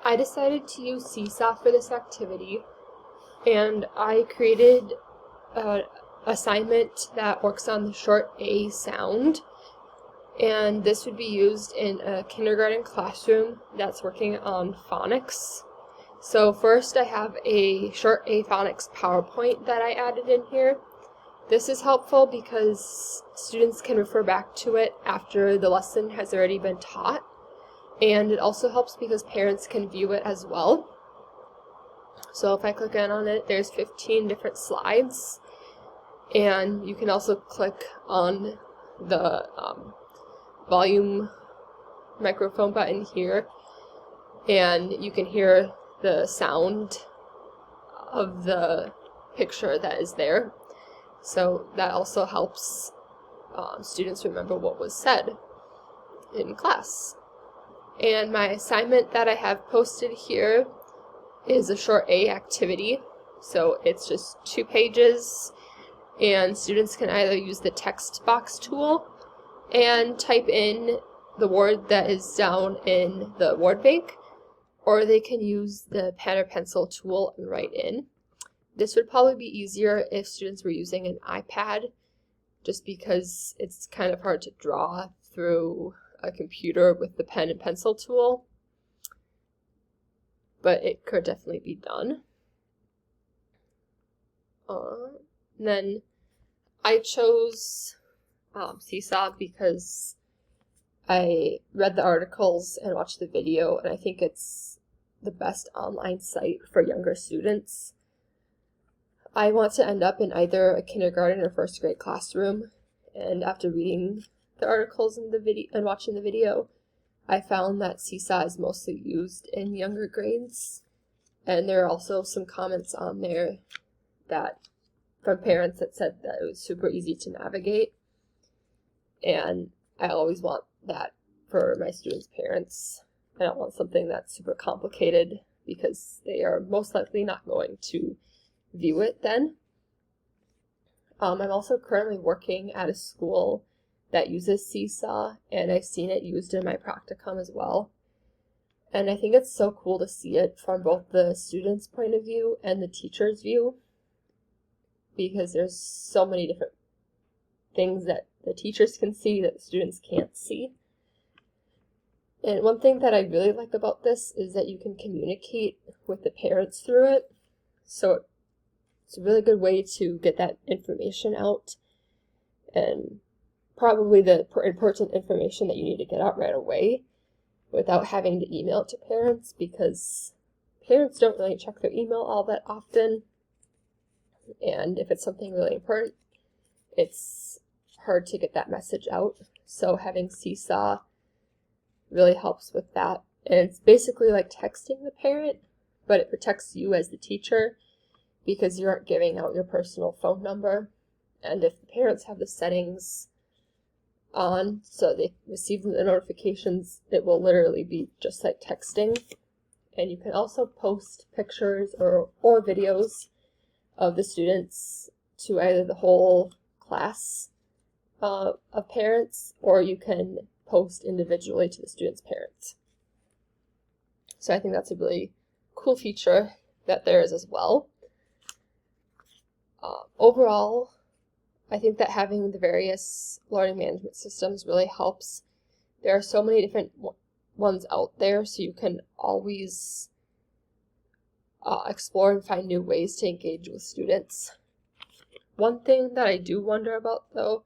I decided to use Seesaw for this activity, and I created an assignment that works on the short A sound, and this would be used in a kindergarten classroom that's working on phonics. So first I have a short A phonics PowerPoint that I added in here. This is helpful because students can refer back to it after the lesson has already been taught. And it also helps because parents can view it as well. So if I click in on it, there's 15 different slides. And you can also click on the volume microphone button here. And you can hear the sound of the picture that is there. So that also helps students remember what was said in class. And my assignment that I have posted here is a short A activity. So it's just 2 pages, and students can either use the text box tool and type in the word that is down in the word bank, or they can use the pen or pencil tool and write in. This would probably be easier if students were using an iPad, just because it's kind of hard to draw through a computer with the pen and pencil tool, but it could definitely be done. Then I chose Seesaw because I read the articles and watched the video, and I think it's the best online site for younger students. I want to end up in either a kindergarten or first grade classroom, and after reading the articles and the video and watching the video, I found that Seesaw is mostly used in younger grades, and there are also some comments on there that from parents that said that it was super easy to navigate, and I always want that for my students' parents. I don't want something that's super complicated because they are most likely not going to view it then. I'm also currently working at a school that uses Seesaw, and I've seen it used in my practicum as well. And I think it's so cool to see it from both the student's point of view and the teacher's view, because there's so many different things that the teachers can see that the students can't see. And one thing that I really like about this is that you can communicate with the parents through it. So it's a really good way to get that information out, and probably the important information that you need to get out right away without having to email it to parents, because parents don't really check their email all that often, and if it's something really important, it's hard to get that message out. So having Seesaw really helps with that, and it's basically like texting the parent, but it protects you as the teacher because you aren't giving out your personal phone number. And if the parents have the settings on so they receive the notifications, it will literally be just like texting. And you can also post pictures or videos of the students to either the whole class of parents, or you can post individually to the students' parents. So I think that's a really cool feature that there is as well. Overall, I think that having the various learning management systems really helps. There are so many different ones out there, so you can always explore and find new ways to engage with students. One thing that I do wonder about, though,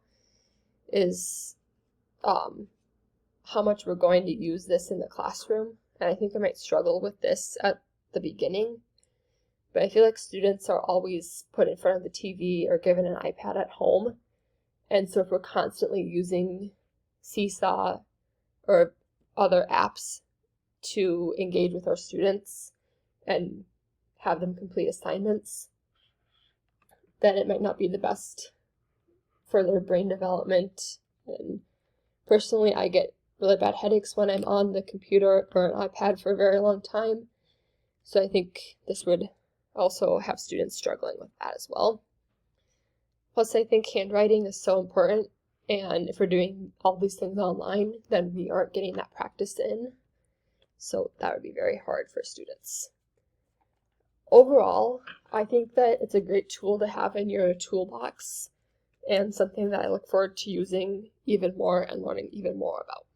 is how much we're going to use this in the classroom. And I think I might struggle with this at the beginning. But I feel like students are always put in front of the TV or given an iPad at home. And so if we're constantly using Seesaw or other apps to engage with our students and have them complete assignments, then it might not be the best for their brain development. And personally, I get really bad headaches when I'm on the computer or an iPad for a very long time. So I think this would also have students struggling with that as well. Plus, I think handwriting is so important, and if we're doing all these things online, then we aren't getting that practice in. So that would be very hard for students. Overall, I think that it's a great tool to have in your toolbox and something that I look forward to using even more and learning even more about.